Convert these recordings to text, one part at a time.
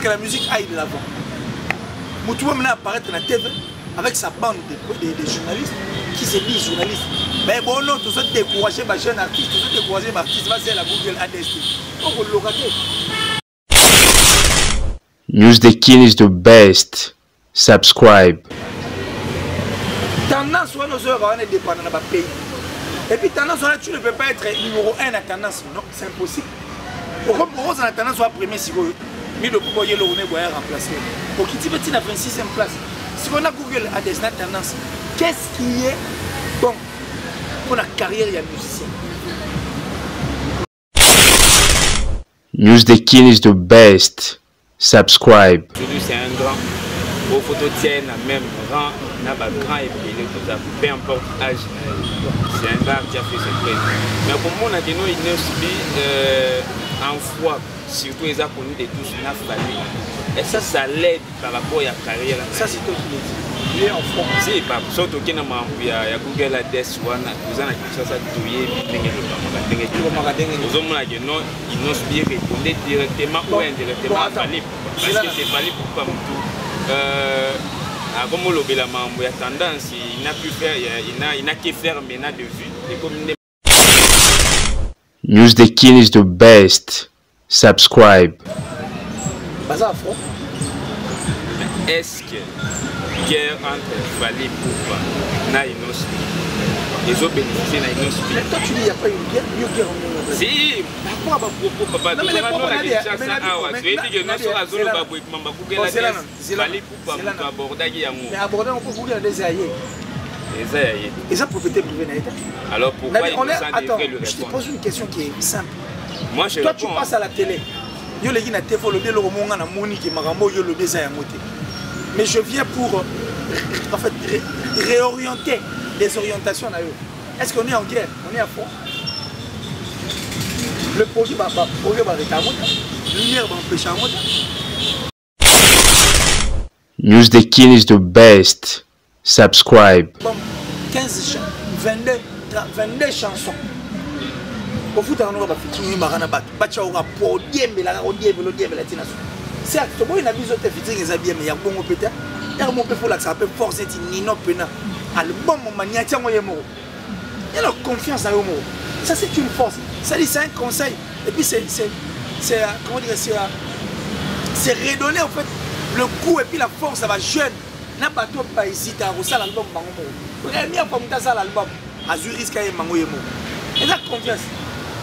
que la musique aille de l'avant. Moutoua maintenant apparaître dans la TV avec sa bande de journalistes qui se disent journalistes. Mais bon, non, tout ça décourager ma jeune artiste, tout ça décourager ma artiste, va c'est la Google ADST. On va le rater. News the King is the best. Subscribe. Tendance, nos heures, on est dépendant de pays. Et puis tendance, tu ne peux pas être numéro 1 à tendance. Non, c'est impossible. Pourquoi on a tendance à premier si vous mais le pouvoir y est remplacé. Pour qui tu veux la 26e place. Si on a Google à des tendances, qu'est-ce qui est bon pour la carrière de musicien? News the King is the best. Subscribe. C'est un grand. Vos photos tiennent à même rang, n'a pas grand et peu importe l'âge. C'est un gars qui a fait ses preuves. Mais pour moi, on a dit non, il ne subit en foi, surtout les connus de tous, n'a famille. Et ça l'aide par rapport à la carrière. Ça, c'est toi qui l'as dit. Il est en foi. Si, pas surtout qu'il y a Google ADS, vous avez quelque chose à touiller, vous avez non, il ne subit répondre directement ou indirectement à Fali. Parce que c'est Fali pour pas comme on l'a mambo, il y a tendance, il n'a pu faire, il n'a qu'à faire maintenant de vue. News the King is the best. Subscribe. Est-ce que guerre entre Fali Poupa n'a une autre ils ont bénéficié d'un autre mais toi tu dis qu'il n'y a pas une guerre, il y a une guerre en Europe. Si, pourquoi pas propos papa? Non mais les propos n'a dit. Mais aborder on peut bouger des aïeux. Et ça propriété privée n'a été. Alors pourquoi il nous a défait le répondre? Je te pose une question qui est simple. Moi je toi tu passes à la télé. Yo les gars na tefo le le romonga na monique marambo yo le beza ya moté. Mais je viens pour en fait réorienter les orientations. Est-ce qu'on est en guerre? On est à fond. Le projet va arrêter à monter. La lumière va empêcher à monter. News the King is the best. Subscribe. Bon, 15 22 chansons. Au foot, on va faire marana bat. Bacha aura pour diembe la tina. Certes, moi il a besoin de faire des habits mais il y a bon peut-être. Il y a mon peu pour la ça peut forcer Nino Pena. Album maniatia moi yemo. Il y a la confiance dans le mot. Ça c'est une force. Ça dit c'est un conseil. Et puis c'est comment dire c'est redonner en fait le coup et puis la force ça va jeune. N'a pas trop pas hésiter à reçoit l'album bango. Premier comme ça l'album. Azuris kaye mango yemo. Et la confiance.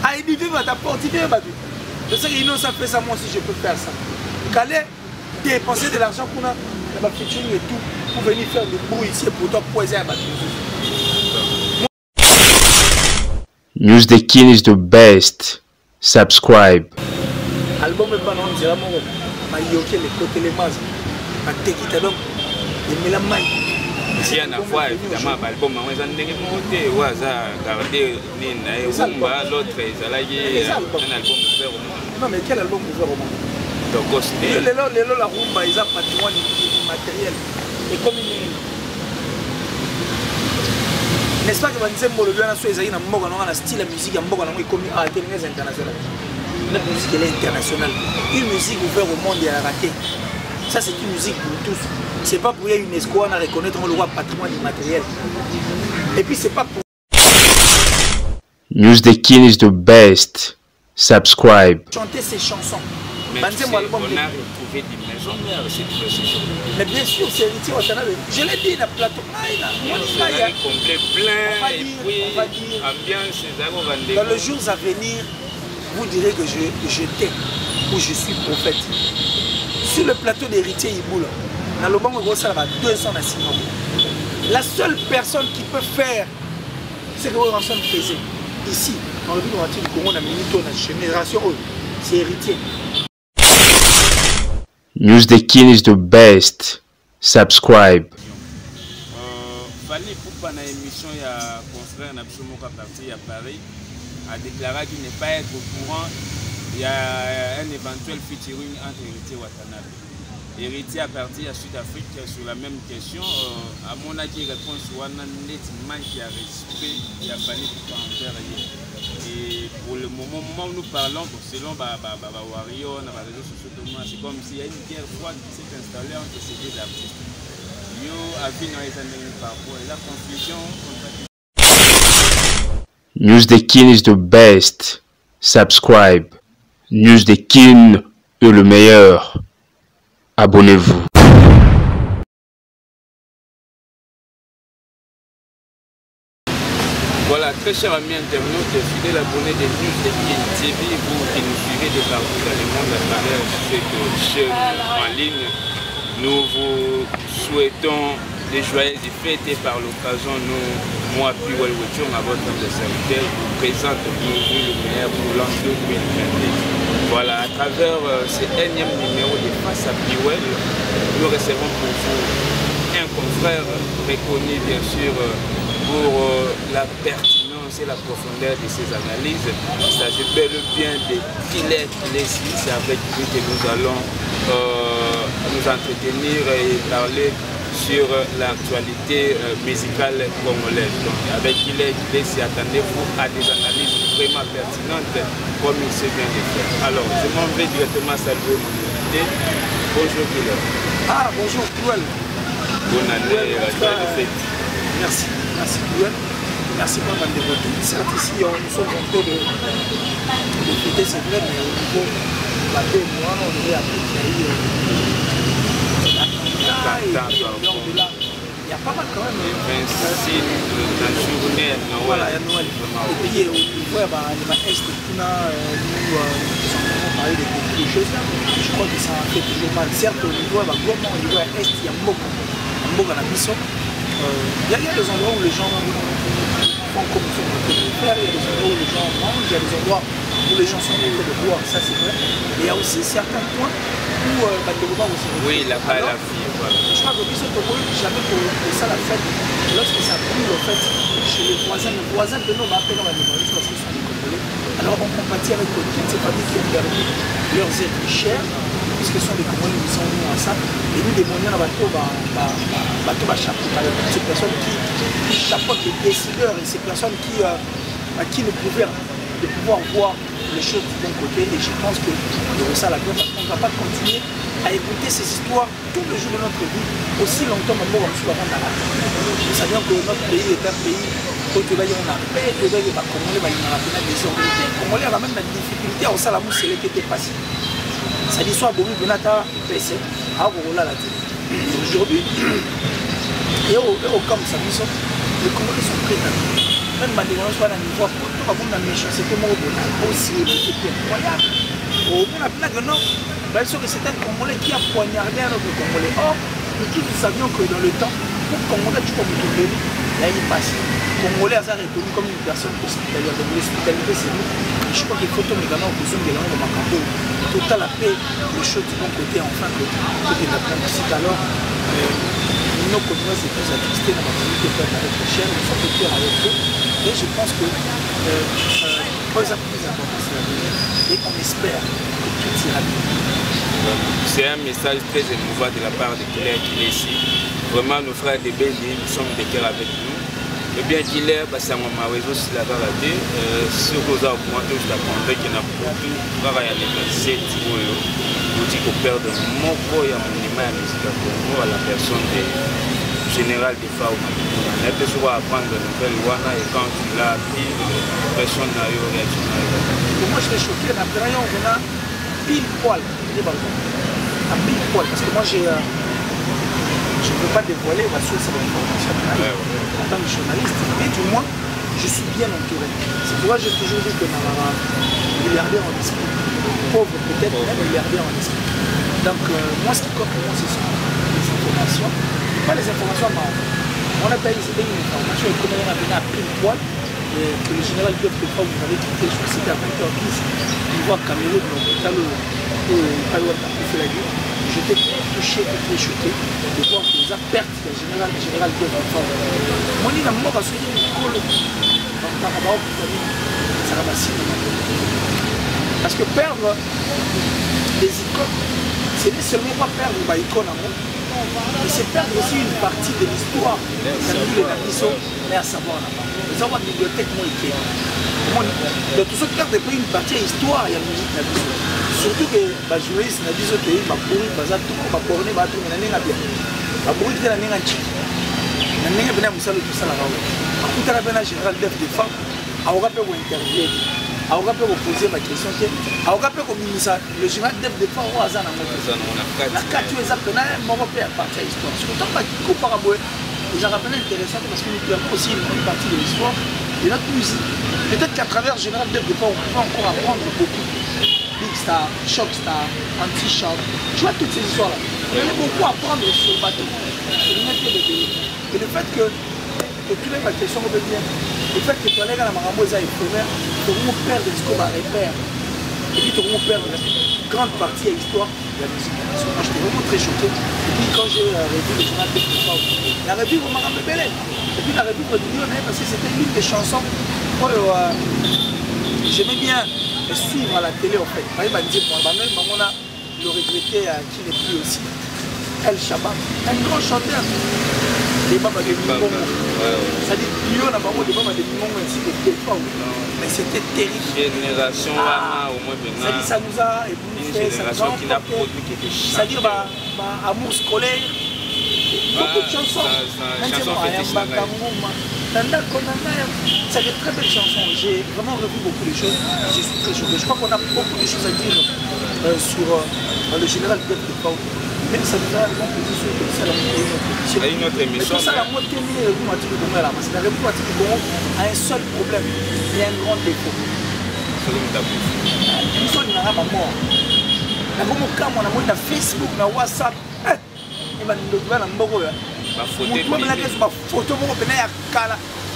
À éditer va t'apporter je sais qu'ils ça fait ça moi aussi je peux faire ça. Qu'aller dépenser de l'argent pour la featuring et tout pour venir faire le bruit ici pour toi poser à battre. News the King is the best. Subscribe. Album est pas non dire mon ma yoke les côtés les mazes. Ma tekita donc et me la main. Si on a fois évidemment l'album on a ndenge monté ou ça garder nina et Zumba l'autre ça là un album ouvert au monde. Non mais quel album ouvert au monde? Donc les la rumba ils ont patrimoine matériel et comme n'est-ce pas que Banzembo le bien soit ezali na mboka na style la musique ya mboka na moi comme alternance internationale. La musique elle est internationale. Une musique ouverte au monde et à la rater. Ça c'est une musique pour tous. C'est pas pour UNESCO on a reconnaître le droit patrimoine immatériel. Et puis c'est pas pour News the King is the best. Subscribe. Chanter ces chansons. Mais on a retrouvé des maisons mères cette chanson. Mais bien sûr, c'est héritier Watanabe. Je l'ai dit, la plateau. Complet plein et puis ambiance. Dans les jours à venir, vous direz que je t'ai ou je suis prophète. Sur le plateau d'héritier Iboula, dans le banc de ça va 200 à 6 ans. La seule personne qui peut faire ce que vous faisait ici, en République du Congo, dans la génération, c'est héritier. News the King is the best. Subscribe. Fali Poupa na émission il y a confrère na biso moko parti à Paris a déclaré qu'il n'est pas être au courant il y a un éventuel featuring entre Héritier Watanabe. Héritier à partir à Sud-Afrique sur la même question à mon avis réponse wana net manque à respect il y a Fali Poupa envers et Et pour le moment où nous parlons, selon Wario, dans les réseaux sociaux, c'est comme s'il y a une guerre froide qui s'est installée entre ces deux artistes. Yo a vu dans les années parfois la confusion. News the King is the best. Subscribe. News the King est le meilleur. Abonnez-vous. Voilà, très chers amis internautes, fidèles abonnés des News de King TV, vous qui nous suivez de partout dans le monde à travers cette chaîne en ligne, nous vous souhaitons des joyeuses fêtes et par l'occasion, moi, puis Walwachung, à votre homme de serviteur, vous présente le meilleur pour l'an 2022. Voilà, à travers ce énième numéro de Face à Piwell, nous recevons pour vous un confrère reconnu, bien sûr, pour la pertinence et la profondeur de ses analyses. Il s'agit bel et bien de Killer Kilesi. C'est avec lui que nous allons nous entretenir et parler sur l'actualité musicale congolaise. Donc avec Killer Kilesi, attendez-vous à des analyses vraiment pertinentes comme il se vient de faire. Alors, je m'en vais directement saluer mon invité. Bonjour Killer. Ah, bonjour Piwell. Bonne année, joyeuse fête. Merci. Merci Piwell. Merci pour ma dévotion. Certes, ici, nous sommes en train de fêter cette fête, mais au niveau de la paix, moi, on aurait appris qu'il y a eu il y a pas mal quand même. 26 la journée, voilà, il y a Noël. Et puis, au niveau de l'Est, nous avons parlé de beaucoup de choses. Je crois que ça fait toujours mal. Certes, au niveau de l'Est, il y a beaucoup de mission. Il y a des endroits où les gens font comme ils sont en train de le faire, il y a des endroits où les gens mangent, il y a des endroits où les gens sont en train de boire, ça c'est vrai. Et il y a aussi certains points où aussi. Oui, la vie. Voilà. Je crois que Biso Togo, jamais pour ça la fête, lorsque ça brûle en fait chez les voisins de nos appels dans la mémoire, parce qu'ils sont des Congolais. Alors on compatit avec toutes ces familles qui ont perdu leurs êtres chers, puisque ce sont des Congolais qui sont venus à ça. Et nous, des moyens, ces personnes qui chapeautent les décideurs et ces personnes qui nous gouvernent, de pouvoir voir les choses du bon côté. Et je pense que c'est ça la guerre, parce qu'on ne va pas continuer à écouter ces histoires tous les jours de notre vie, aussi longtemps que nous sommes avant la rate. Nous savions que notre pays est un pays où on a paix, où les Congolais ont des désorganités. Les Congolais ont même des difficultés à ça la mousse qui était passée. Ça dit soit Bomi Benata PC, à Rola la télé. Aujourd'hui, et au comme ça, les Congolais sont prêts à nous. Même si on soit à un niveau, tout le monde a méchanceté, aussi incroyable. On a plein de noms. Bien sûr que c'est un Congolais qui a poignardé un autre Congolais. Or, nous savions que dans le temps, pour Congolais, tu peux me trouver, là il passe. Congolais a reconnu comme une personne hospitalière. Donc l'hospitalité, c'est nous. Et je crois qu'il faut tomber dans le besoin de l'homme de Macambo. Total la paix, les choses du bon côté, enfin, côté de la politique. Alors, nos Congolais, c'est plus attristé dans la famille que faire avec les chaînes, nous sommes plus avec eux. Et je pense que, pour exemple, plus important, c'est la vie. Et on espère que tout ira bien. C'est un message très émouvant de la part de Killer Kilesi. Vraiment, nos frères de Béni, nous sommes de cœur avec nous. Et bien Killer, c'est un réseau sur la vérité. Si vous avez augmenté, je t'apprendrai qu'il y a beaucoup de 27 nous dit qu'on perd de mon corps et mon image à la musique à Congo à la personne du général de Faouma. On peut souvent apprendre de nouvelles Wana et quand tu l'as dit, personne n'a eu réaction. Moi je suis choqué, on a pile poil des balcons. À pile poil, parce que moi je ne peux pas dévoiler ma source d'information en tant que journaliste, mais du moins je suis bien entouré. C'est pourquoi j'ai toujours dit que nous avons milliardaire en esprit. Pauvre peut-être, même milliardaire en esprit. Donc moi ce qui compte pour moi ce sont les informations, pas les informations marrantes. On a payé une information et comme on a venu à pile poil, que le général Diop de fois vous avez quitté sur le site à 20h10, il voit Cameroun dans l'hôpital où il a fait la guerre. J'étais très touché et très choqué de voir que les pertes du général Diop de fois. Moi, je suis mort à ce niveau. Parce que perdre des icônes, ce n'est seulement pas perdre des icônes, Et c'est perdre aussi une partie de l'histoire. Mais à savoir là-bas. Nous avons une bibliothèque moins écrite. De tout ce qui perd une partie de l'histoire, il y a la musique. Surtout que les journalistes ont dit que les gens ont dit que les gens Ils ont rappelé intéressant parce que nous perdons aussi une partie de l'histoire de notre musique. Peut-être qu'à travers Général Dev de on peut encore apprendre beaucoup. Big Star, Shock Star, Anti-Shock. Tu vois toutes ces histoires-là. Il y a beaucoup à apprendre sur le bateau. Et le fait que tous les questions on peut dire, le fait que tu allais dans la Marambosa éphémère, tu vas perdre ce qu'on va repère. Et puis tu vas perdre une grande partie de l'histoire de la musique. Moi j'étais vraiment très choqué. Et puis quand j'ai revu le journal de la revue vraiment un peu belle. Et puis la revue de parce que c'était l'une des chansons j'aimais bien suivre à la télé en fait. Par exemple, même on a le regretté qui n'est plus aussi. El Shabab, un grand chanteur. Les babas de Mimon. Ça dit Pio n'a pas des babas de Mimon ainsi de Képa. Mais c'était terrible. Génération au moins maintenant. Ça dit ça nous a ébouffé, ça nous a produit quelque chose. C'est-à-dire amour scolaire. Beaucoup de chansons. C'est des très belles chansons. J'ai vraiment revu beaucoup de choses. Je suis très choqué. Je crois qu'on a beaucoup de choses à dire sur le général Dev de Pau. Même ça nous a une autre émission. Mais ça, la moitié de la République du Congo, parce que la République du Congo a un seul problème. Il y a un grand défaut. Nous sommes dans la mort. On a Facebook, on a WhatsApp. Il va nous donner un mot. Photo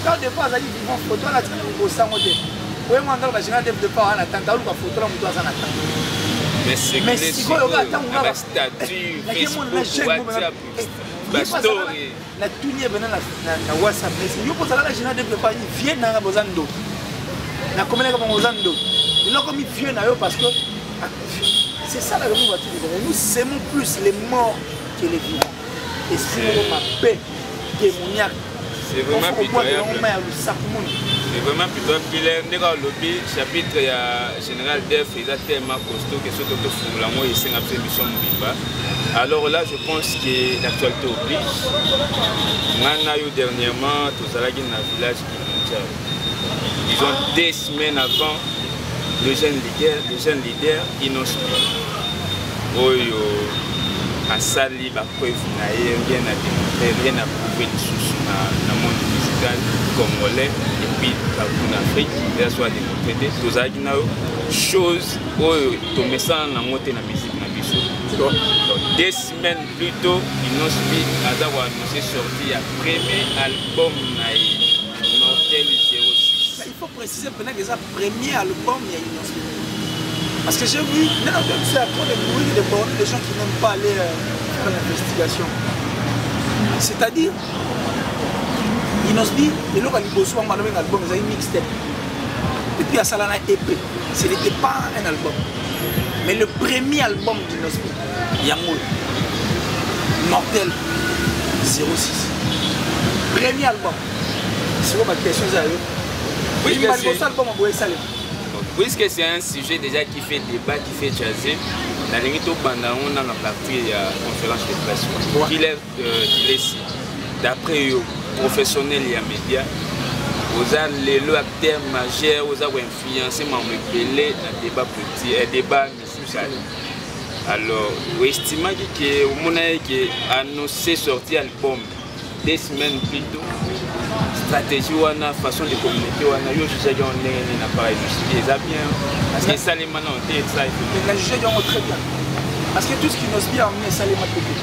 quand des fois, ils vont photo là, au sang. Oui, moi, dans le général de Pau, on attend. On va photo là, on doit en attendre. Mais c'est si on a la statue, Facebook, WhatsApp, la story. La tournée venant na WhatsApp, mais si vous posez la général de Pau, il vient dans besoin d'eau. La commune comme besoin d'eau. Il a comme il vient parce que c'est ça la République du Congo. Nous aimons plus les morts que les vivants. Et si on ma paix démoniaque. C'est vraiment pitoyable. C'est vraiment pitoyable qu'il est dans le lobby chapitre général Dev il a tellement costaud que ce que tu fous là moi il s'est appelé mission Mbiba. Alors là je pense que l'actualité oblige. On a eu dernièrement tous à la guine dans le village qui ils ont 2 semaines avant le jeune leader inauspicieux. À Sali, rien à démontrer, rien à prouver de sous dans le monde musical congolais et puis en Afrique, il soit démontré. Tout ça, il y a chose où tu mets ça dans la musique. Donc, 2 semaines plus tôt, Inospi a annoncé sorti le premier album Mortel 06. Il faut préciser que c'est le premier album de Inospi. Parce que j'ai vu, c'est à cause des bruits de bornes, des gens qui n'aiment pas aller faire l'investigation. C'est-à-dire, Inosbi, et là, il y a un album, il y a une mixtape. Et puis, il y a un EP. Ce n'était pas un album. Mais le premier album d'Inosbi, Yangoul, Mortel 06. Premier album. C'est quoi ma question? Oui, mais c'est album à Boé-Salé. Puisque c'est un sujet déjà qui fait débat, qui fait jaser, la limite au pendant on a la partie de la conférence de presse. Qu'il est d'après eux, professionnels et médias, aux les acteurs majeurs, aux influencés, mais dans le débat petit, un débat musical. Alors, vous estimez que vous avez annoncé sortir l'album 2 semaines plus tôt. Stratégie ou une façon de communiquer, on a eu jugé qu'on n'a pas réussi. Ça bien. Parce que ça les maintenant on dit ça. Il a jugé très bien. Parce que tout ce qui nous a amené ça les côté.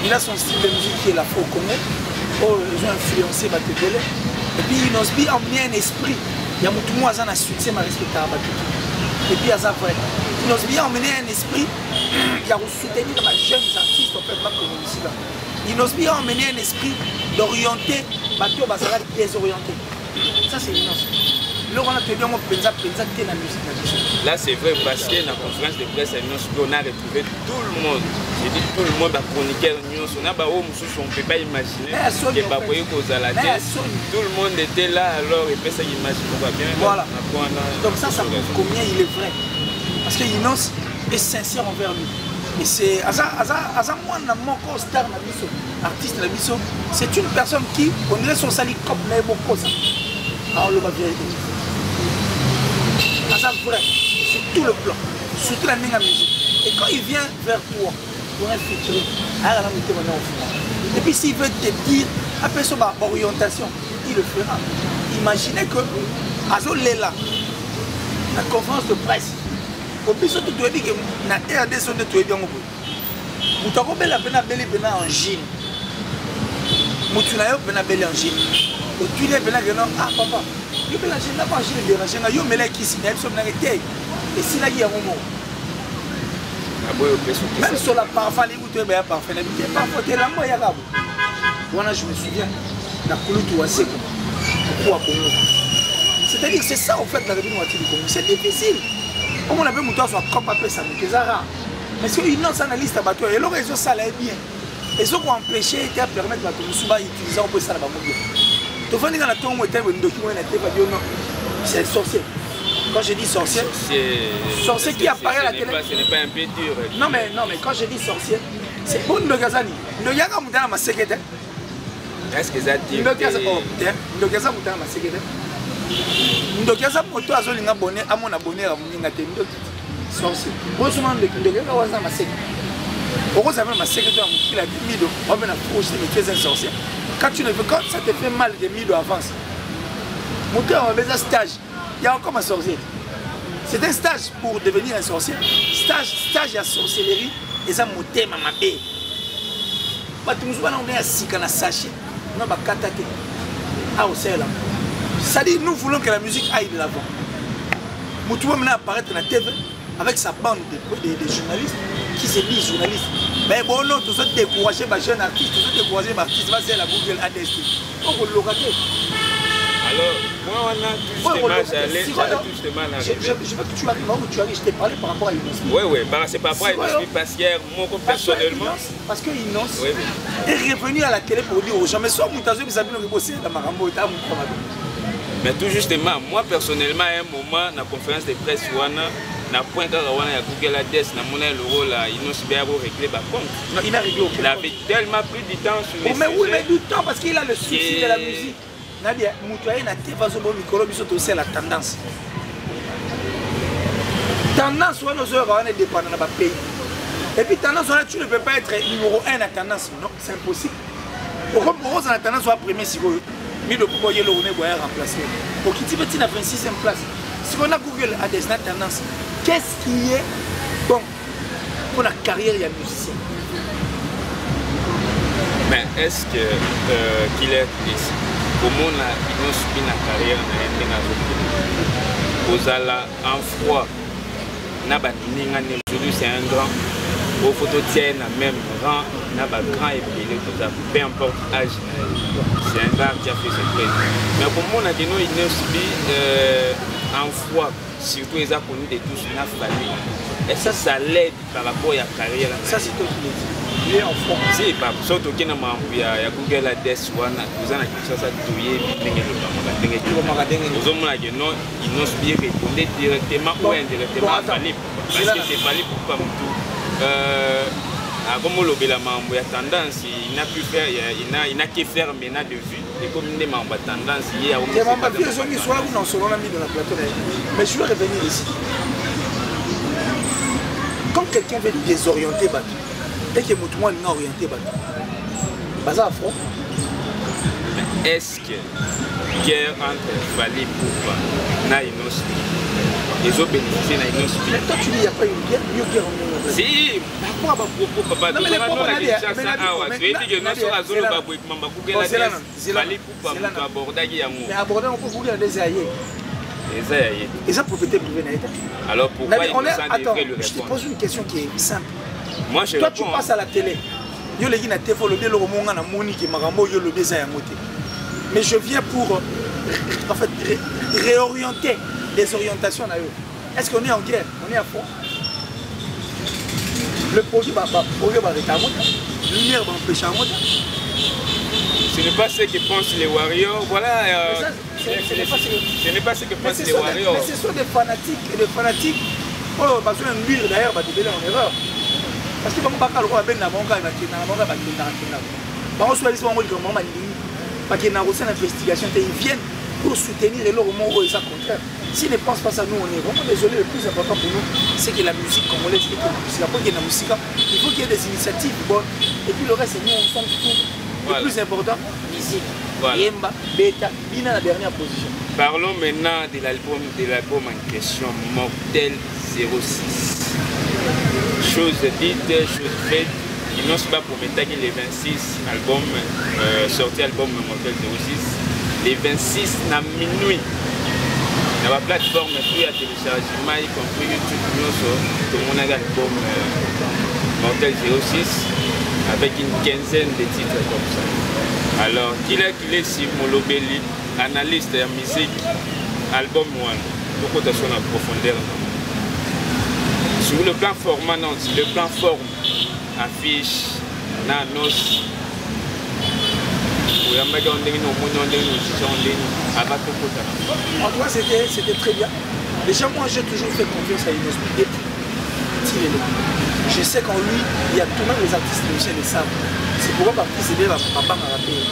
Il a son style de musique qui est la faux Congo. Ils ont influencé Batebele. Et puis il nous a amené un esprit. Il y a beaucoup moins à soutien à respecter Batebele. Et puis à ça vrai. Il nous a amené un esprit qui a soutenu les jeunes artistes en fait pas comme ici là. Il nous a amené un esprit d'orienter Bateau Bazara désorienté. Ça c'est innocent. Là, on a tenu à penser que la musique. Là, c'est vrai, parce que dans la conférence de presse, on a retrouvé tout le monde. J'ai dit tout le monde, chroniqueur, on a on ne peut pas imaginer que Baboye cause à la tête. Tout le monde était là, alors il peut s'imaginer. Voilà. Donc ça prouve combien il est vrai. Parce que Inos est sincère envers lui. Et c'est artiste, c'est une personne qui, on dirait son sali comme beaucoup ça. Alors le va vérité. Vrai, sur tout le plan, surtout la musique. Et quand il vient vers toi pour un featuring, et puis s'il veut te dire, après son orientation, il le fera. Imaginez que Azo Lela, la conférence de presse, au plus surtout tu as dit que na RD sont de toi bien au bout. Vous t'avez belle la peine en jean. Moutunayo peine belle en jean. Au tu les peine ah papa. Je vais la jean là-bas, je vais déranger. Je vais qui s'y met, et si là il y a un moment. Même sur la parfum, les gouttes de parfum, parfois tu es là, moi il y a là. Voilà, je me souviens, la couleur tout assez. C'est-à-dire que c'est ça en fait la réunion du Congo. C'est difficile. Comme on avait mon soit comme après ça, mais c'est rare. Mais si une autre analyse à bateau, et le réseau ça allait bien. Et ce qu'on empêchait était à permettre à utiliser un peu ça là-bas. C'est sorcier. Quand je dis sorcier, sorcier qui apparaît à la télé. Ce n'est pas un peu dur. Non mais quand je dis sorcier, c'est pour Ndogazani. Ndogaza Moutana ma secrétaire. Est-ce que ça dit Ndogaza Moutana ma secrétaire. Ndogaza Moto Azolinga abonné à mon abonné à mon ingate sorcier. Moi souvent Ndogaza Waza ma secrétaire. Pourquoi ça veut ma secrétaire qui a dit Mido, on va approcher mais tu es un sorcier. Quand ça te fait mal de Mido avance. Mon cœur a besoin de stage. Il y a encore un sorcier. C'est un stage pour devenir un sorcier. Stage à sorcellerie. Et ça mon thème à ma paix. C'est-à-dire nous voulons que la musique aille de l'avant. Moutoua maintenant apparaître dans la TV avec sa bande de journalistes qui se disent journalistes. Mais bon, non, tout ça décourager ma jeune artiste, tout ça décourager ma artiste, va c'est la Google ADST. On va le locater. Alors, moi, on a justement je veux que tu arrives là où tu arrives, je t'ai parlé par rapport à Inos. Oui, c'est par rapport à Inos, parce que moi, personnellement. Parce que Inos est revenu à la télé pour dire aux gens, mais soit Moutazo, vous avez bosser dans ma rambo, mais tout justement, moi, personnellement, à un moment, dans la conférence de presse, na point quand on a Google ADS, na monnaie l'euro là, Inos Béabo réglé par contre. Non, il a réglé aucun. Il avait tellement pris du temps sur les mais oui, mais du temps parce qu'il a le souci de la musique. Nadia, Moutouaye na te vaso bon micro biso to c'est la tendance. Tendance on nos heures on est dépendant dans pays. Et puis tendance on tu ne peux pas être numéro 1 à tendance, non, c'est impossible. Pourquoi on a tendance à premier si vous mais le pourquoi il on est boire remplacer. Pour qui tu veux na 26e place. Si on a Google a des tendances, qu'est-ce qui est bon pour la carrière de musicien? Mais est-ce que qu'il est ici? Comment on a subi la carrière en froid? Aujourd'hui c'est un grand. Au photo tient la même rang, grand épilé, peu importe l'âge. C'est un gars qui a fait cette presse. Mais pour moi, on a subi en froid, surtout les a connus de tous, on a fallu. Et ça l'aide par rapport à la carrière. Ça c'est toi qui l'as dit. Il est en froid. Si, pas surtout qu'il y a Google ADS, vous avez ça douillé, vous avez ils subi répondre directement ou indirectement à Fali. Parce que c'est Fali pour pas tout. Comme on l'a membre, il y a tendance, il n'a plus faire, il n'a qu'à faire maintenant de vue. Et comme il est membre, tendance, il y a des membres qui sont là, nous serons mis dans la plateau. Mais je vais revenir ici. Quand quelqu'un veut désorienter Batou, et que Moutouan n'a orienté Batou, Baza à front. Est-ce que guerre entre Fali Poupa et Inos, ils ont bénéficié de Inos? Mais toi tu dis qu'il n'y a pas une guerre, il y a une guerre en si, pourquoi papa? Non, mais les propos là, mais aborder on peut bouger des aïeux. Et ça propriété privée. Alors pourquoi il nous a défait le répondre? Je te pose une question qui est simple. Moi je toi tu passes à la télé. Mais je viens pour en fait, réorienter les orientations. Est-ce qu'on est en guerre? On est à fond. Le projet va arrêter à moi. Lumière va empêcher à moi. Ce n'est pas ce que pensent les Warriors. Voilà. Ce n'est pas ce que pensent les Warriors. Mais ce sont des fanatiques. Et des fanatiques, oh, parce qu'un mur d'ailleurs va déveler en erreur. Parce que quand on va parler de la banque, il va y avoir investigation. Ils viennent pour soutenir et leur moment où ils sont contraires. S'ils ne pensent pas ça, nous on est vraiment désolé. Le plus important pour nous, c'est que la musique congolaise, il faut qu'il y ait des initiatives bonnes. Et puis le reste, nous on s'en fout. Le plus important, musique. Yemba, Beta, Bina la dernière position. Parlons maintenant de l'album en question, Mortel 06. Chose dite, chose faite. Il n'ose pas pour mettre les 26 albums, sorti album Mortel 06. Les 26 na minuit. Dans la plateforme, puis à téléchargement, y compris YouTube, tout le monde a l'album Mortel 06 avec une quinzaine de titres comme ça. Alors, qu'il est Simolo Belli, analyste de musique, album 1, beaucoup de choses en profondeur. Sur le plan format, non, sur le plan forme, affiche, nanos. En tout cas, c'était très bien. Déjà, moi, j'ai toujours fait confiance à Inos depuis. Je sais qu'en lui, il y a tout le monde, les artistes musiciens le savent. C'est pourquoi c'est bien papa m'a rappelé.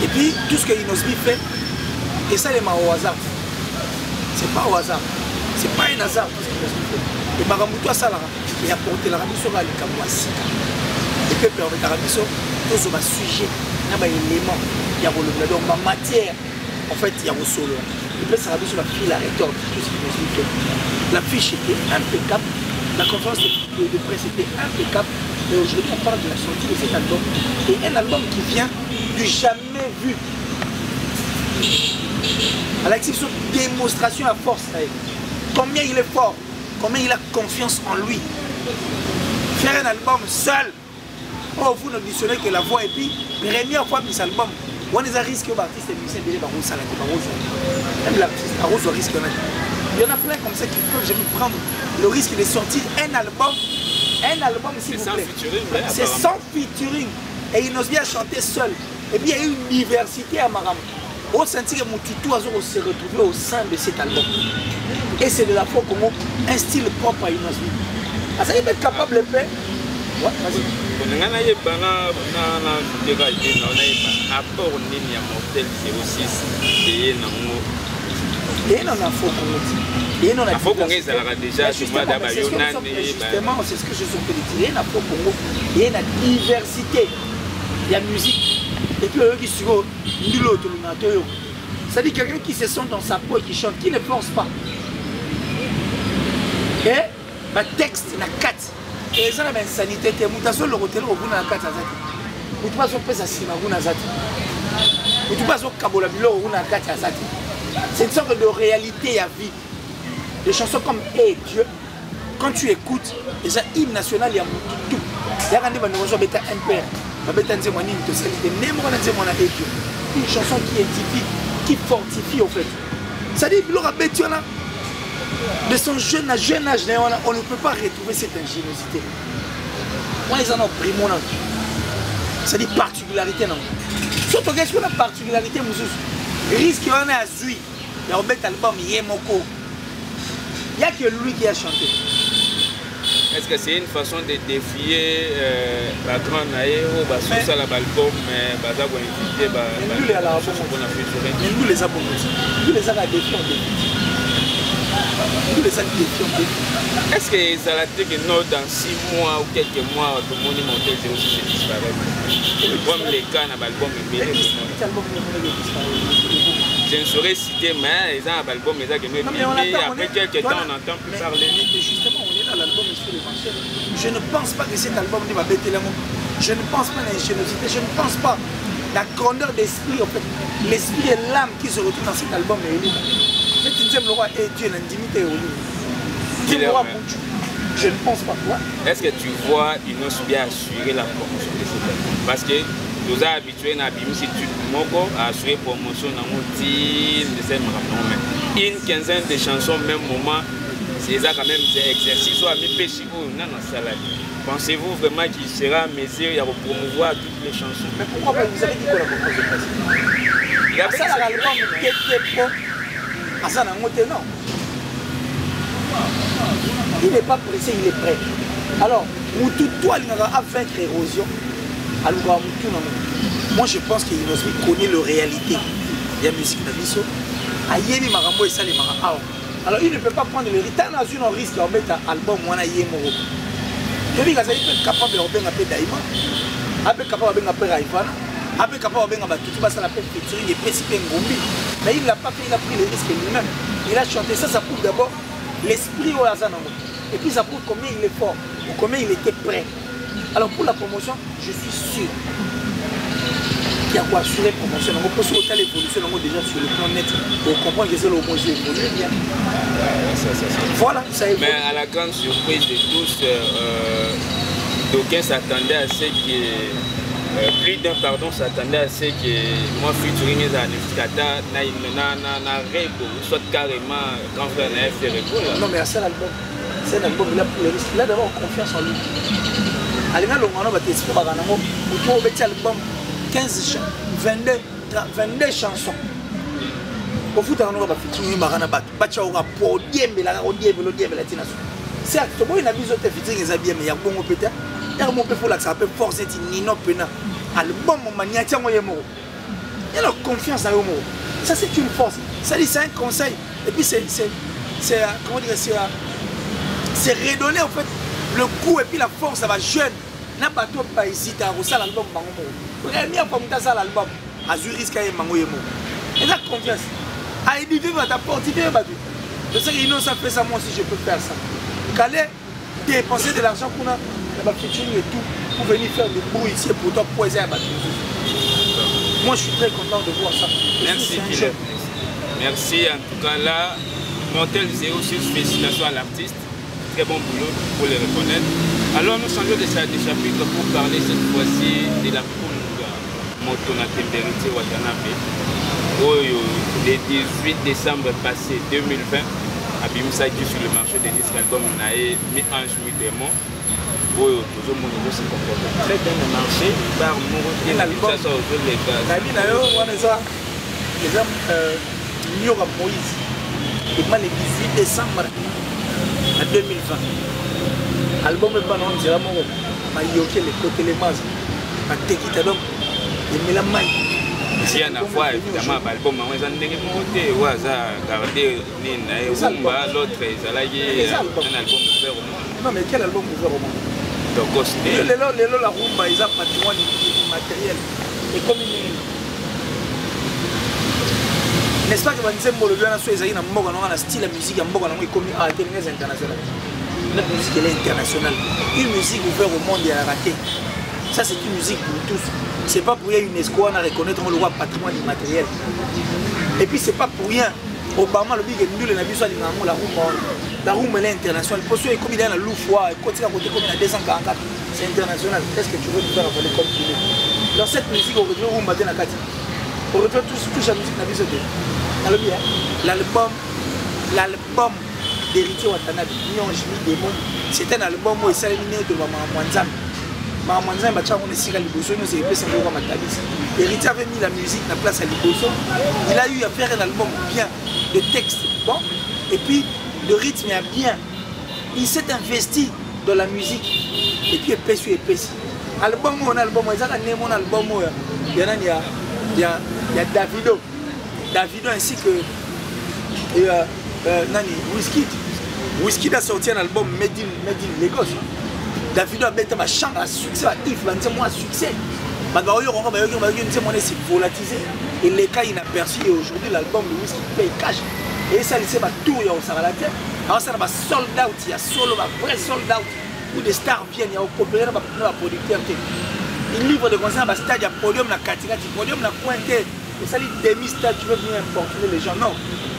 Et puis, tout ce que Inosbi fait, et ça, il est au hasard. C'est pas au hasard. C'est pas un hasard tout ce qu'Inosbi fait. Et Maramoutou a ça, il a porté la Rabiso à l'Ikamouassi. Et puis, permettre à Rabiso. Tous les sujets, il y a des éléments, il y a la matière, en fait, il y a un solo. Et puis, ça a vu sur la fille, la rétorque, tout ce qui nous fait. La fiche était impeccable, la conférence de presse était impeccable. Et aujourd'hui, on parle de la sortie de cet album. Et un album qui vient du jamais vu. À l'exception de démonstration à force. Combien il est fort, combien il a confiance en lui. Faire un album seul. Oh, vous n'auditionnez que la voix et puis, première fois que cet album, on a un risque que l'artiste est musicien de l'Ébat, même l'artiste, Arrose risque. Il y en a plein comme ça qui peuvent jamais prendre le risque de sortir un album s'il vous plaît. C'est sans featuring. Et il n'ose bien chanter seul. Et puis il y a eu une diversité à Maram. On sentit que mon tutu a se retrouvé au sein de cet album. Et c'est de la fois comme un style propre à Inosbi. Ah, ça, il peut être capable de faire. Ouais, vas-y. On a apport nini ya Mortel 06 et et non a faux Congo et non a faux Congo ça l'a déjà justement c'est ce que je suis fait dire na faux Congo et na diversité il y a musique et puis eux qui sont nilo to lunato ça dit quelqu'un qui se sent dans sa peau et qui chante qui ne force pas et ma texte na 4 et ça la insanité te mutation le hôtel au bout na 4 azati tu vas sur pesa sima kuna azati tu vas sur kabola bilo kuna 4 azati. C'est une sorte de réalité à vie. Des chansons comme Hey Dieu, quand tu écoutes, déjà hymne national, il y a tout. Il y a un père, une chanson qui édifie, qui fortifie au fait. Ça dit, de son jeune âge, on ne peut pas retrouver cette ingéniosité. Moi, ils en ont pris mon nom. Ça dit particularité, non. Surtout qu'est-ce qu'on a particularité, risque on a à Zui. Il y a un bel album, Yemoko. Il n'y a que lui qui a chanté. Est-ce que c'est une façon de défier la grande aéro sur l'album, mais nous les avons nous les avons défiés. Nous les avons défiés. Est-ce que ça a été que dans 6 mois ou quelques mois, tout le monde est monté de aussi disparaître? Comme les cas dans l'album je ne saurais citer, mais ils ont un album, mais après quelques temps, on n'entend plus parler. Justement, on est dans l'album Monsieur le Marché. Je ne pense pas que cet album va bêter la mot. Je ne pense pas à l'ingéniosité, je ne pense pas la grandeur d'esprit, en fait. L'esprit et l'âme qui se retrouvent dans cet album. Le roi est Dieu, l'intimité au livre. Je ne pense pas. Est-ce que tu vois Inos bien assurer la promotion de cet album? Parce que nous avons habitués à assurer promotion dans mon une quinzaine de chansons, même moment, c'est ça quand même des exercices. Pensez-vous vraiment qu'il sera à mesure de promouvoir toutes les chansons? Mais pourquoi vous avez dit que la conférence de presse? Il y a ça l'album qui est pro. À ça, non. Il n'est pas pressé, il est prêt. Alors, toi, il a vaincre l'érosion. Moi, je pense qu'il connaît la réalité de la musique de Bisso. Alors, il ne peut pas prendre le rythme. Il y a un risque de mettre un album. Il est capable de faire un peu d'Aïma. Il est capable de faire un peu d'Aïfana. Il est capable de faire un peu de featuring et précipiter Ngombi. Mais il ne l'a pas fait, il a pris le risque lui-même. Il a chanté ça, ça prouve d'abord l'esprit au hasard. Et puis ça prouve combien il est fort, ou combien il était prêt. Alors pour la promotion, je suis sûr qu'il y a quoi assurer la promotion. On peut sauter l'évolution déjà sur le plan net pour comprendre que c'est le mot évolué bien. Voilà, ça évolue. Mais à la grande surprise de tous, d'aucuns s'attendaient à ce que plus d'un s'attendait à ce que moi featuring les Anifkata na rebo soit carrément quand frère n'a fait rebo. Non mais c'est l'album. C'est un album, il a pris le risque. Il a d'abord confiance en lui. Alina Longano va t'expliquer par un album. Autour de l'album, 22 chansons. Au foot, on va featuring Marana Bat. Bacha aura pour Diembe, la Tina. C'est acte. Moi, il a mis autre featuring les habits, mais il y a bon peut-être. Il y a un peu pour la ça peut forcer Nino Pena. Album, mon maniatia, moi, il y a la confiance dans le mot. Ça, c'est une force. Ça dit, c'est un conseil. Et puis, c'est comment dire, c'est redonner en fait le coup et puis la force, ça va jeune. N'a pas tout pas hésiter à reçoit l'album. Première fois que tu as l'album, à Zurich, il y a et la confiance. À éditer, va t'apporter, je sais qu'ils n'ont pas fait ça, moi aussi je peux faire ça. Qu'aller dépenser de l'argent qu'on a, la featuring et tout, pour venir faire des bruits ici pour toi poser à battre. Moi je suis très content de voir ça. Merci, merci en tout cas là. Montel 06, félicitations à l'artiste. Très bon boulot pour les reconnaître. Alors nous changeons de chapitre pour parler cette fois-ci de la Punga Motona Temberité Watanabe. Le 18 décembre passé 2020, Abimisa qui sur le marché des disques albums Nae mis un jour démon. Tout le monde se comporte très bien le marché par Mouro et l'album. Ça sort les gars. Nabi Nayo, on est ça. Les hommes Nyora Moïse. Et moi le 18 décembre 2020. Album est pas non, c'est la mort. Ma yoke les côtés les masses. Ma tekita donc. Et mais la maille. Si on a fois évidemment l'album, on a un côté où on a gardé Nina et Zumba, l'autre est un album ouvert au monde. Non mais quel album ouvert au monde? Donc les la rumba, ils ont patrimoine matériel. Et comme n'est-ce pas que vous avez un style de musique comme international. La musique elle est internationale. Une musique ouverte au monde et à la raté. Ça c'est une musique pour tous. C'est pas pour rien UNESCO on a reconnaître le roi patrimoine immatériel. Et puis c'est pas pour rien. Obama le big nul n'a vu ça la rumba elle est internationale. Pour ceux comme il y a la loufoua, côté à côté comme il y a 244, c'est international. Qu'est-ce que tu veux faire avec comme tu veux? Dans cette musique on retrouve rumba de la Kati. On retrouve toute la musique n'a vu ça. L'album d'Héritier Watanabe, c'est un album où il s'est éliminé de Mamanzam. Mamanzam, on est sur la Liboso, nous avons fait un Matabis. Héritier avait mis la musique à la place à Liboso. Il a eu à faire un album bien, de texte bon, et puis le rythme est bien. Il s'est investi dans la musique, et puis épaisse sur épaisse. Album, mon album, il y a Davido. Davido ainsi que Wizkid a sorti un album Made in Lagos. Davido a mis un chant à succès, à Yves, un succès. C'est volatisé. Et les cas inaperçus, et aujourd'hui l'album de Wizkid paye cash. Et ça, c'est ma tour, il y a la tête. Alors ça, va sold out, il y a solo, vrai sold out. Où des stars viennent, il y a au coopéré, il y a producteur. Il livre de concert, il y a stade, il y a podium, il y a Katigati, podium, il y a pointé. Et ça dit demi-stade, tu veux venir importuner les gens. Non.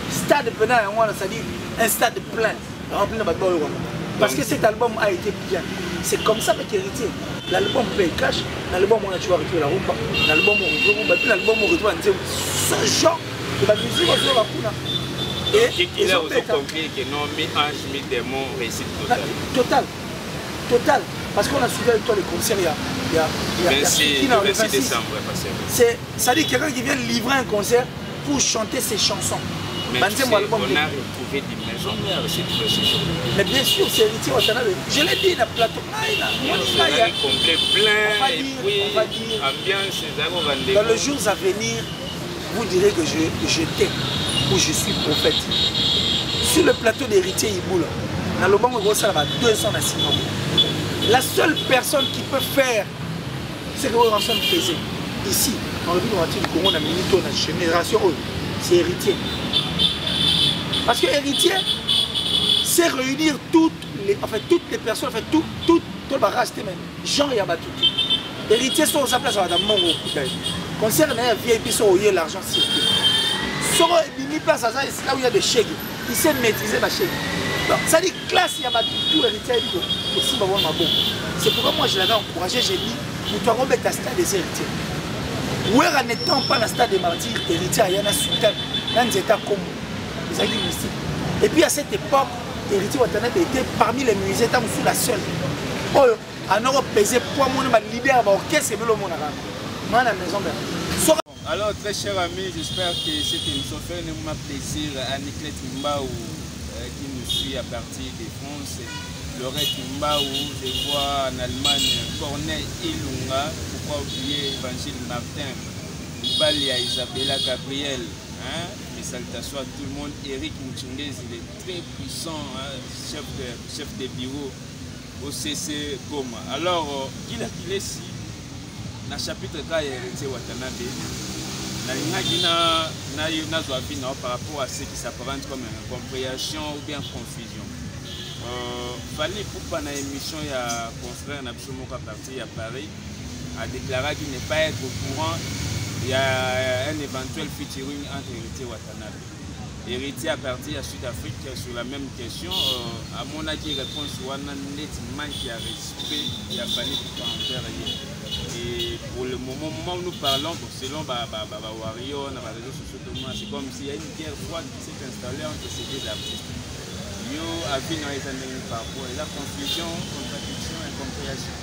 Stade plein, ça dit un stade plein. Rempli de Parce que cet album a été bien. C'est comme ça avec Héritier. L'album paye cash. L'album on a tu vas retrouver la rumba. L'album on retrouve rumba. Puis l'album on retrouve ce genre de la musique on se va et il a aussi compris que non, mais ange, mais démon, réussite totale. Total. Parce qu'on a suivi avec toi les concerts il y a 26 décembre. Ça dit quelqu'un qui vient livrer un concert pour chanter ses chansons. Mais tu sais, on a retrouvé des maisons mères cette chansons. Mais bien sûr, c'est Héritier Watanabe. Je l'ai dit, dans le plateau. Complet, plein, et puis ambiance, dans les jours à venir, vous direz que je t'ai ou je suis prophète. Sur le plateau d'Héritier Iboula, dans le bon gros ça va 200 à 6 ans. La seule personne qui peut faire ce que vous faisait ici, en République du Congo, dans la génération, c'est Héritier. Parce que Héritier, c'est réunir toutes les personnes, tout le barrage, Jean Yabatou. Héritier, sur sa place, dans mon concert, il y a VIP, sur l'argent circulé. Sur une place, là où il y a des chèques, il sait maîtriser ma chèque. Ça dit classe, il y a tout Héritier aussi. C'est pourquoi moi je l'avais encouragé, j'ai dit, nous devons mettre un stade des héritiers. Où en n'étant pas dans le stade des martyrs, Héritier, il y a un sultan, dans les états comme les amis mystiques. Et puis à cette époque, Héritier Watanabe était parmi les musées, étant sous la seule. Oh, en Europe, pesé poids, mon libère, orchestre, et le monde à la maison. Alors, très chers amis, j'espère que cette émission fait un plaisir à Niclette Mbaou qui nous suit à partir de France. Lorette Mbaou, je vois en Allemagne Corneille Ilunga, pourquoi oublier Évangile Martin, Balia Isabella Gabriel, mes salutations à tout le monde. Eric Mouchungez, il est très puissant, chef de bureau au CC Goma. Alors, il est ici, dans le chapitre 4 Héritier Watanabe. Par rapport à ce qui s'apparente comme une compréhension ou bien confusion. Fallait pour pas une émission il y a confrère Nabsomoka parti à Paris a déclaré qu'il n'est pas être au courant il y a un éventuel featuring entre Héritier Watanabe. Héritier à partir à Sud-Afrique sur la même question. À mon avis, réponse nettement qui a respect, il a fallu pour en faire rien. Et pour le moment où nous parlons, selon Wario, dans les réseaux sociaux, c'est comme s'il y a une guerre froide qui s'est installée entre ces deux artistes. Yo a vu dans les années par rapport à la confusion, contradiction, incompréhension.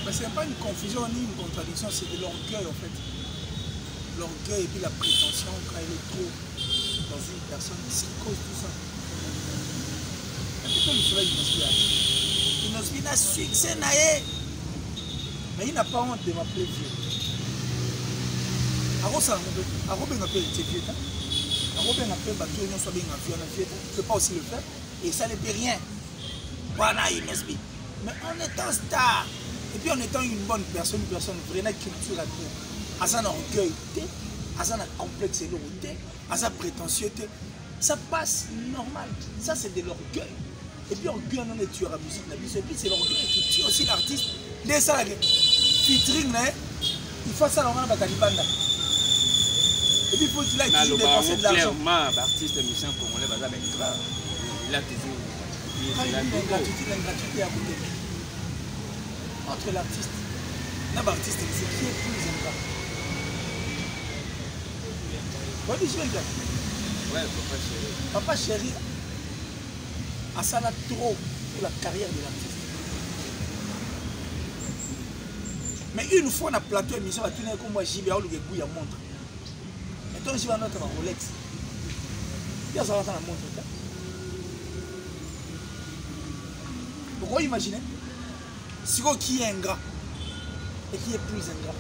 Ce n'est pas une confusion ni une contradiction, c'est de l'orgueil en fait. L'orgueil et puis la prétention quand elle est trop dans une personne, c'est cause tout ça. C'est comme le soleil Inosbi a succès naé. Mais il n'a pas honte de m'appeler vieux. Arobé m'appelle vieux. Arobé m'appelle bateau, il soit bien vieux, je ne peux pas aussi le faire. Et ça ne fait rien. Voilà, Inosbi. Mais en étant star, et puis en étant une bonne personne, vraie culture à tout, à son orgueil, à son complexe et à sa prétentieuseté, ça passe normal. Ça, c'est de l'orgueil. Et puis, orgueil, on est tueur à musique. Et puis, c'est l'orgueil qui tue aussi l'artiste. Dès ça, featuring, il faut ça dans la Batalibanda. Et puis, il faut qu'il ait toujours dépensé de l'argent. Clairement, l'artiste musicien congolais, il a toujours. L'ingratitude est à côté. Entre l'artiste, l'artiste, c'est qui est plus ingrat. Oui, je vais le Ouais, Papa Chéri. Papa Chéri a ça là trop pour la carrière de l'artiste. Mais une fois on a plateau émission, on a tourné comme moi, JB, on a le montre. Maintenant, je vais notre Rolex. Il y a ça dans la montre. Pourquoi imaginez? C'est qui est ingrat et qui est plus ingrat.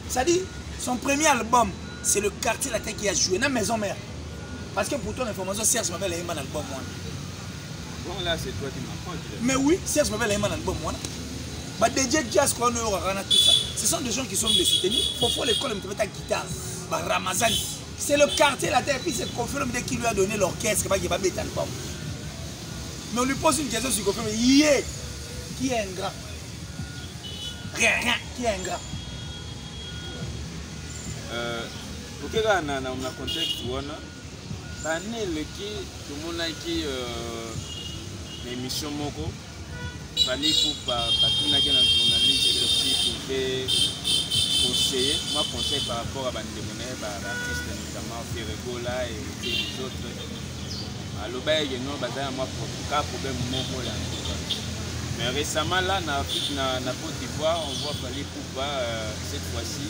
C'est-à-dire, son premier album, c'est le quartier latin qui a joué dans la maison mère. Parce que pour ton information, Serge m'avait un album. Bon, là, c'est toi qui m'apprends. Mais oui, Serge m'avait un album. DJ Jazz, tout ça. Ce sont des gens qui sont venus soutenir. Il faut l'école, me ta guitare. Ramazan. C'est le quartier latin. Et puis, c'est confirmé dès qu'il lui a donné l'orchestre. Il va mettre l'album. Mais on lui pose une question sur confirmé. Qui est ingrat? Rien, qui est ingrat? Pour que dans le contexte où on a, tout le monde a qui l'émission Moko, fallait pour tout un journaliste aussi pour conseiller. Moi, conseil par rapport à l'artiste, notamment Ferregola et les autres. Alors, il y a un problème. Mais récemment, là, en Côte d'Ivoire, on voit fallait pour cette fois-ci.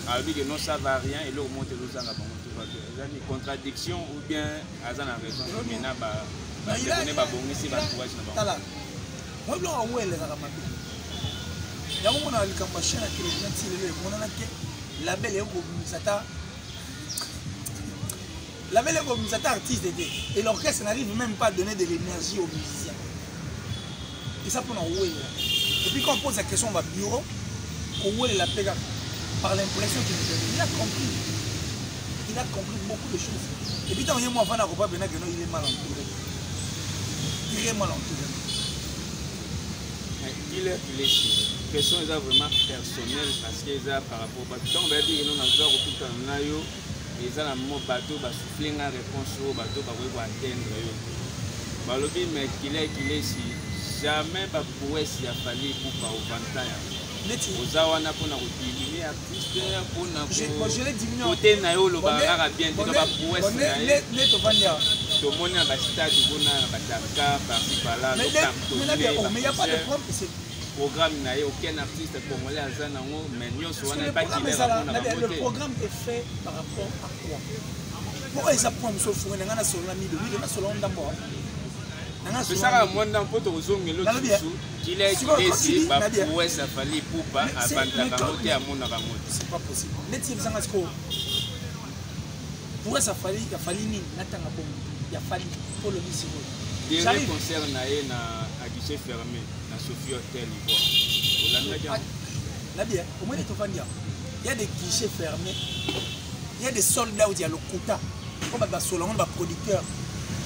Alors, non, ça ne va rien et là, on monte l'eau, ça va il y a une contradiction ou bien il y a une raison. La belle est artiste et l'orchestre n'arrive même pas à donner de l'énergie aux musiciens. Et ça pour nous. Et puis quand on pose la question au bureau, on la pega par l'impression qu'il nous donne. Il a compris. Il a compris beaucoup de choses. Et puis tant que moi, il est mal entouré. Il est mal entouré. Il est ici. La question est vraiment personnelle parce qu'il y a par rapport à tout. On va dire que nous avons tout le temps. Et ça, mon bateau va souffler une réponse au bateau va atteindre. Mais qu'il est ici. Jamais pas pour s'il a fallu pour pas au 20 ans. Aux awana pour nous diminuer artiste pour nous. Je l'ai diminué. Côté naïo le barrage bien de la pour tout le monde a bastard du bon bataka par-ci par-là. Mais il n'y a pas de problème. Programme naïo aucun artiste congolais à Zanango mais nous sommes pas qui le programme est fait par rapport à quoi? Pourquoi ils apprennent sauf pour un solo ami de lui de solo d'abord. C'est ça le monde dans poto ozongi l'autre qu'il est ici ba pour ça fallait pour pas avant de à mon avant c'est pas possible. Net si vous en avez pour ça fallait il a fallu ni natanga bon il a fallu pour le lycée. Dernier concert à guichet fermé dans Sophie Hotel Ivoire. Nadia, au moins il y a des guichets fermés. Il y a des soldats où il y a le quota. Comme un producteur.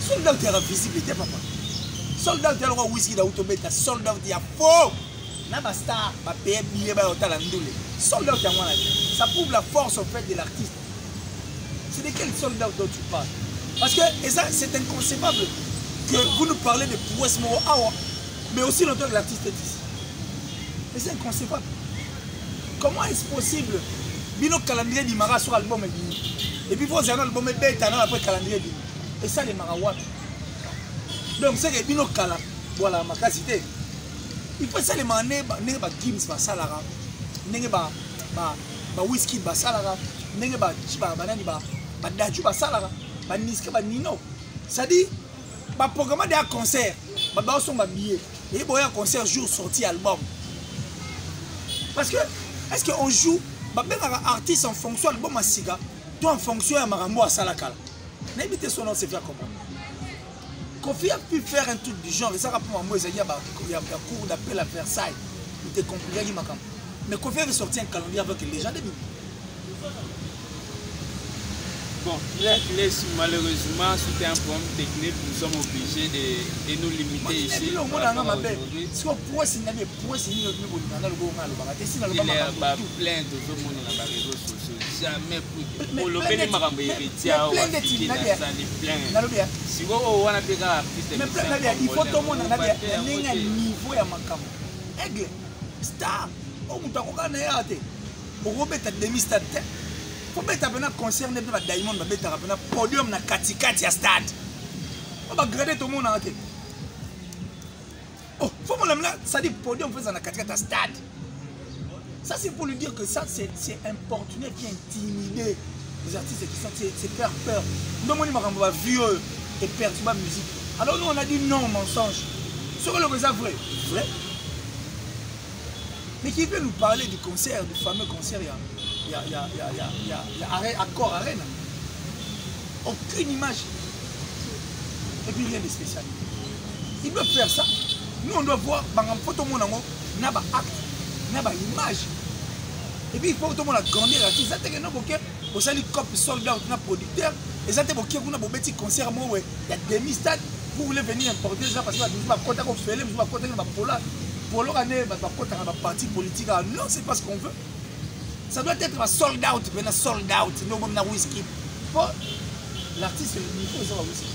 Soldats où il y a la visibilité, papa. Soldats où il y a le whisky d'autobéta. Soldats où il y a faux. N'a star, va payer billet, va hôtel andoulé. Soldats où il y a moins. Ça prouve la force en fait de l'artiste. C'est de quel soldat dont tu parles? Parce que c'est inconcevable que vous nous parlez de prouesse Moro Awa, mais aussi longtemps que l'artiste est ici. Mais c'est inconcevable. Comment est-ce possible? Bino calendrier du Mara sur l'album est fini. Et puis vous avez un album est bête après calendrier du. Et ça les Marawat. Donc c'est que Bino Kala, voilà ma casité. Il faut ça les maner, n'est pas Gims, pas Salara, n'est pas whisky, pas Salara, n'est pas Chiba, banani, pas Daju, pas Salara, pas Niska, pas Nino. Ça dit, pas programme d'un concert, pas son billet. Et il y a un concert jour sorti album. Parce que, est-ce qu'on joue un artiste en fonction de l'album à Siga, toi en fonction de Marambo à Salakala? N'évitez son nom, c'est faire comment? Kofi a pu faire un truc du genre, et ça rapport à moi, il y a un cours d'appel à Versailles, il était compliqué, mais Kofi avait sorti un calendrier avec les gens de Bibi. Bon, malheureusement, c'était un problème technique, nous sommes obligés de nous limiter ici. Il est plein de monde dans les réseaux sociaux. Jamais pour le béni Marambo Héritier, si vous avez un artiste, il faut tout le monde un niveau à Makam. Aigle, star, on a demi-stade. Il faut mettre un concert de Diamond, un podium na katikati ya stade. On va grader tout le monde en tête. Oh, faut que ça dit podium fait na katikati ya stade. Ça c'est pour lui dire que ça c'est importuner, qui intimider les artistes qui sont c'est faire peur. Nous on va vieux et perturber la musique. Alors nous on a dit non mensonge. Sur le réserve vrai. Mais qui veut nous parler du concert, du fameux concert il y a Accord Arena. Aucune image. Et puis rien de spécial. Il veut faire ça. Nous on doit voir, par exemple, tout le monde a un acte, une image. Et puis il faut que tout le monde a grandi l'artiste. Ça c'est que nous, vous avez cop soldat, un producteur. Et ça c'est que vous avez un petit concert, il y a demi-stade. Vous voulez venir importer ça parce que vous avez un côté de vous avez un côté de polar. Pour l'heure, vous avez un parti politique. Non, c'est pas ce qu'on veut. Ça doit être un sold out, un sold out, non comme un whisky. L'artiste, il faut ça whisky.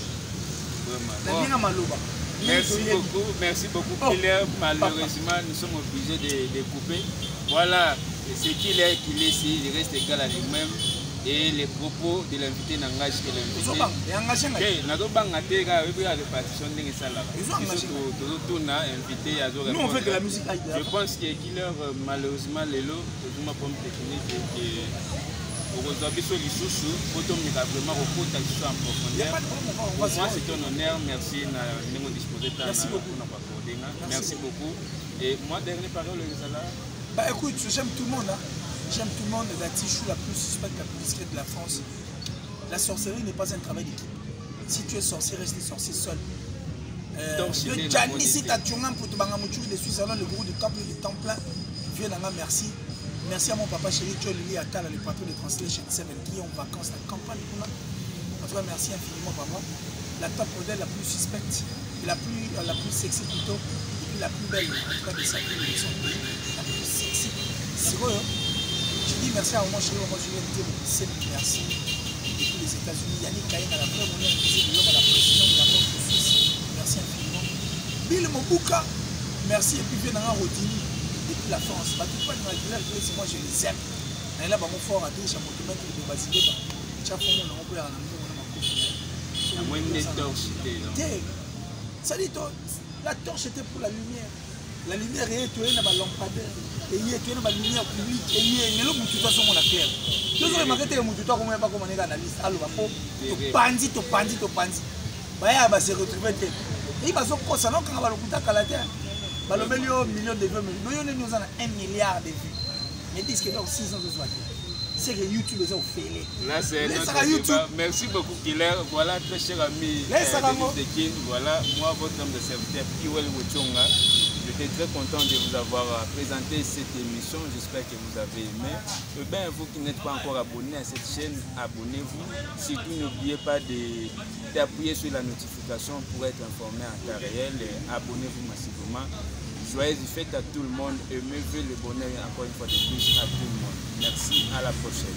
Merci beaucoup, Killer. Malheureusement, nous sommes obligés de couper. Voilà, ce qu'il est ici, il reste égal à lui-même. Et les propos de l'invité n'engagent que l'invité. Nous on fait de la musique. Je pense que Killer, malheureusement, les lots, je m'appelle technique et aujourd'hui sur les sous vraiment au cours en profondeur. Pour moi c'est un honneur, merci de nous disposer. Merci beaucoup. Merci beaucoup. Et moi dernière parole bah écoute, j'aime tout le monde. J'aime tout le monde. La Tichou la plus suspecte, la plus discrète de la France. La sorcellerie n'est pas un travail d'équipe. Si tu es sorcier, reste sorcier seul. Gianni, si tu as tué un peu de Bangamouchou, je suis alors le gourou du temple du Temple. Vieux Nanga, merci. Merci à mon papa chéri, Joe Lili Atala, le patron de Translation 7 qui est en vacances à la campagne. En tout cas, merci infiniment, papa. La top modèle la plus suspecte, la plus sexy plutôt, et puis la plus belle, en tout cas de sa vie, de son pays, la plus sexy. C'est vrai, je dis merci à mon chéri, moi je viens de dire merci. Depuis les États-Unis, Yannick Kayen à la vraie monnaie invisible de l'homme à la précision de la mort de Suisse. Merci infiniment. Bill Mobuka, merci. Et puis Viens Rodini, depuis la France. Bah, tout le monde moi je les aime. Et là, mon fort à dire, j'ai mon domaine de Basile. Tu as fait mon oncle à ça dit, la torche était pour la lumière. La lumière est étoilée dans la lampadaire. Et il est étoilée dans la lumière publique. Et il est là où tu dois sur mon affaire. Tu dois remarquer que tu dois pas comme on analyse. Alors, tu pandis. Bah, c'est retrouvé. Et il va se passer quand on va le coûter à la terre. Bah, le million de vues. Nous avons 1 milliard de vues. Mais disent que dans 6 ans, c'est que YouTube les a fait. Là, c'est notre débat. Merci beaucoup, Killer. Voilà, très cher ami de King. Voilà, moi, votre homme de serviteur, Kiwel Wuchonga. J'étais très content de vous avoir présenté cette émission. J'espère que vous avez aimé. Et bien, vous qui n'êtes pas encore abonné à cette chaîne, abonnez-vous. Surtout, n'oubliez pas d'appuyer sur la notification pour être informé en temps réel. Abonnez-vous massivement. Joyeuses fêtes à tout le monde et mieux le bonheur encore une fois de plus à tout le monde. Merci, à la prochaine.